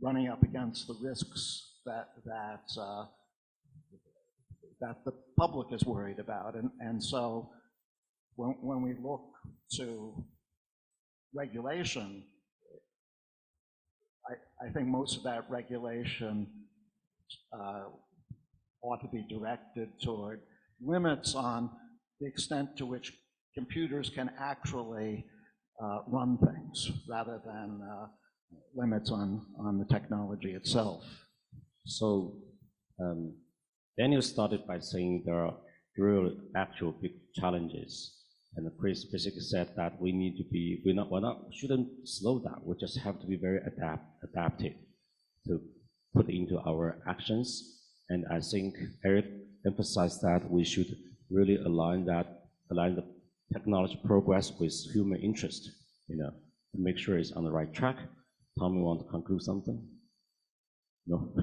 running up against the risks that the public is worried about. And so when we look to regulation, I think most of that regulation ought to be directed toward limits on the extent to which computers can actually run things, rather than limits on the technology itself. So Daniel started by saying there are real actual big challenges. And Chris basically said that we need to be, shouldn't slow down. We just have to be very adaptive to put into our actions. And I think Eric emphasized that we should really align the technology progress with human interest, to make sure it's on the right track. Tom, you want to conclude something? No?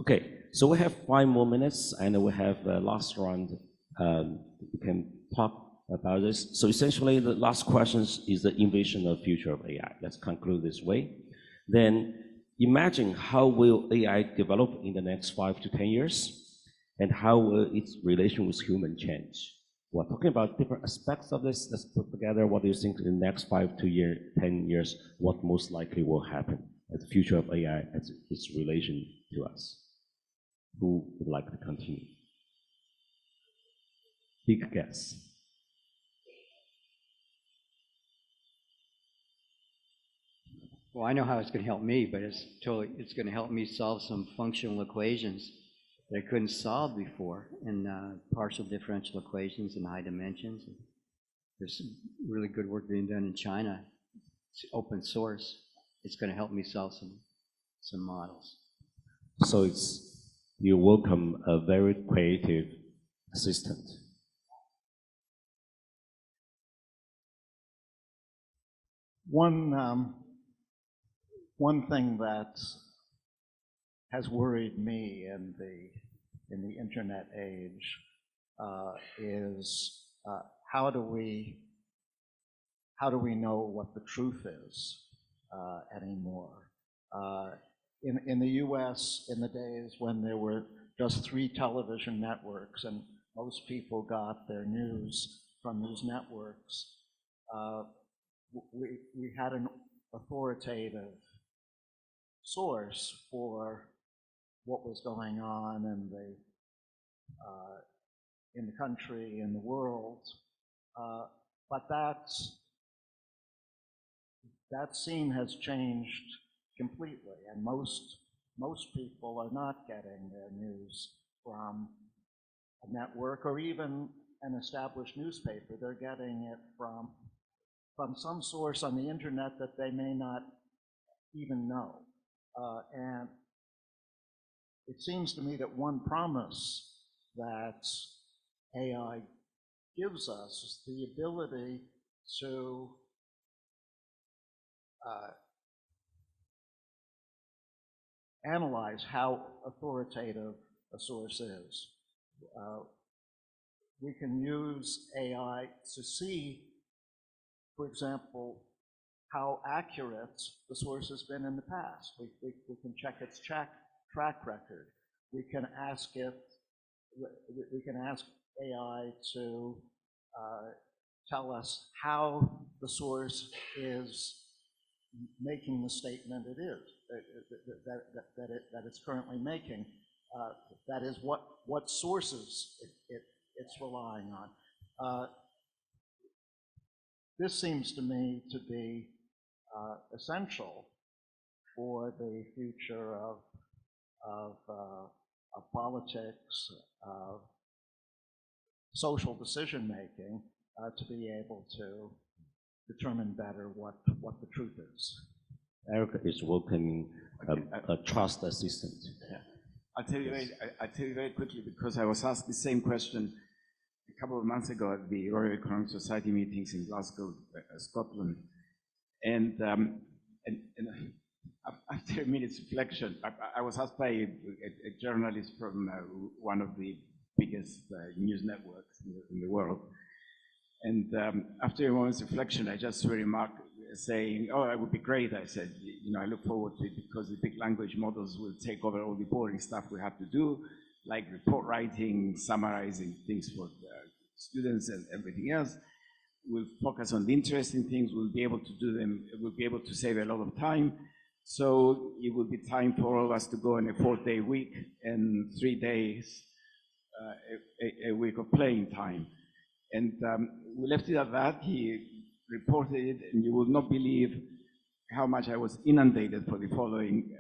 Okay, so we have 5 more minutes, and we have the last round. We can talk about this. So essentially, the last question is the invasion of future of AI. Let's conclude this way. Then imagine how will AI develop in the next 5 to 10 years, and how will its relation with human change? We're talking about different aspects of this. Let's put together what do you think in the next 5 to 10 years, what most likely will happen as the future of AI as its relation to us. Who would like to continue? Big guess. Well, I know how it's going to help me, but it's going to help me solve some functional equations that I couldn't solve before, in partial differential equations in high dimensions. There's really good work being done in China. It's open source. It's going to help me solve some models. So you welcome a very creative assistant. One thing that has worried me in the internet age is how do we know what the truth is anymore? In the US, in the days when there were just 3 television networks and most people got their news from these networks, we had an authoritative source for what was going on in the country, in the world, but that scene has changed completely, and most people are not getting their news from a network or even an established newspaper. They're getting it from some source on the internet that they may not even know. And it seems to me that one promise that AI gives us is the ability to analyze how authoritative a source is. We can use AI to see, for example, how accurate the source has been in the past. We can check its track record. We can ask AI to tell us how the source is making the statement it is, that it's currently making. That is, what sources it's relying on. This seems to me to be essential for the future of politics, of social decision-making, to be able to determine better what the truth is. Eric is welcoming a trust assistant. Yeah. I'll tell you very quickly, because I was asked the same question a couple of months ago at the Royal Economic Society meetings in Glasgow, Scotland. And after a minute's reflection, I was asked by a journalist from one of the biggest news networks in the world. And after a moment's reflection, I just remarked, saying, oh, it would be great. I said, you know, I look forward to it because the big language models will take over all the boring stuff we have to do, like report writing, summarizing things for students and everything else. We'll focus on the interesting things. We'll be able to do them. We'll be able to save a lot of time. So it will be time for all of us to go on a 4-day week and 3 days a week of playing time. And we left it at that. He reported it, and you will not believe how much I was inundated for the following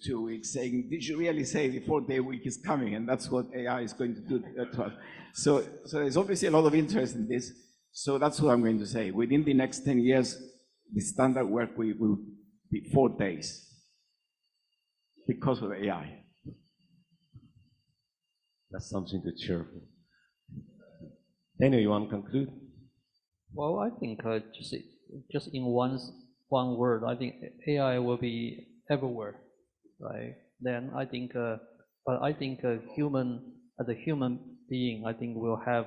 2 weeks, saying, did you really say the 4-day week is coming? And that's what AI is going to do to us. So there's obviously a lot of interest in this. So that's what I'm going to say. Within the next 10 years, the standard work week will be 4 days because of AI. That's something to cheer for. Daniel, you want to conclude? Well, I think just in one word, I think AI will be everywhere, right? Then I think, but I think as a human being, I think we'll have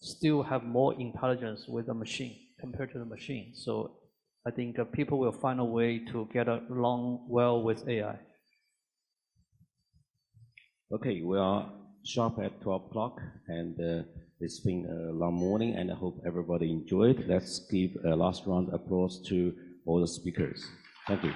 still have more intelligence with the machine compared to the machine. So I think people will find a way to get along well with AI. Okay, we are sharp at 12 o'clock, and it's been a long morning, and I hope everybody enjoyed. Let's give a last round of applause to all the speakers. Thank you.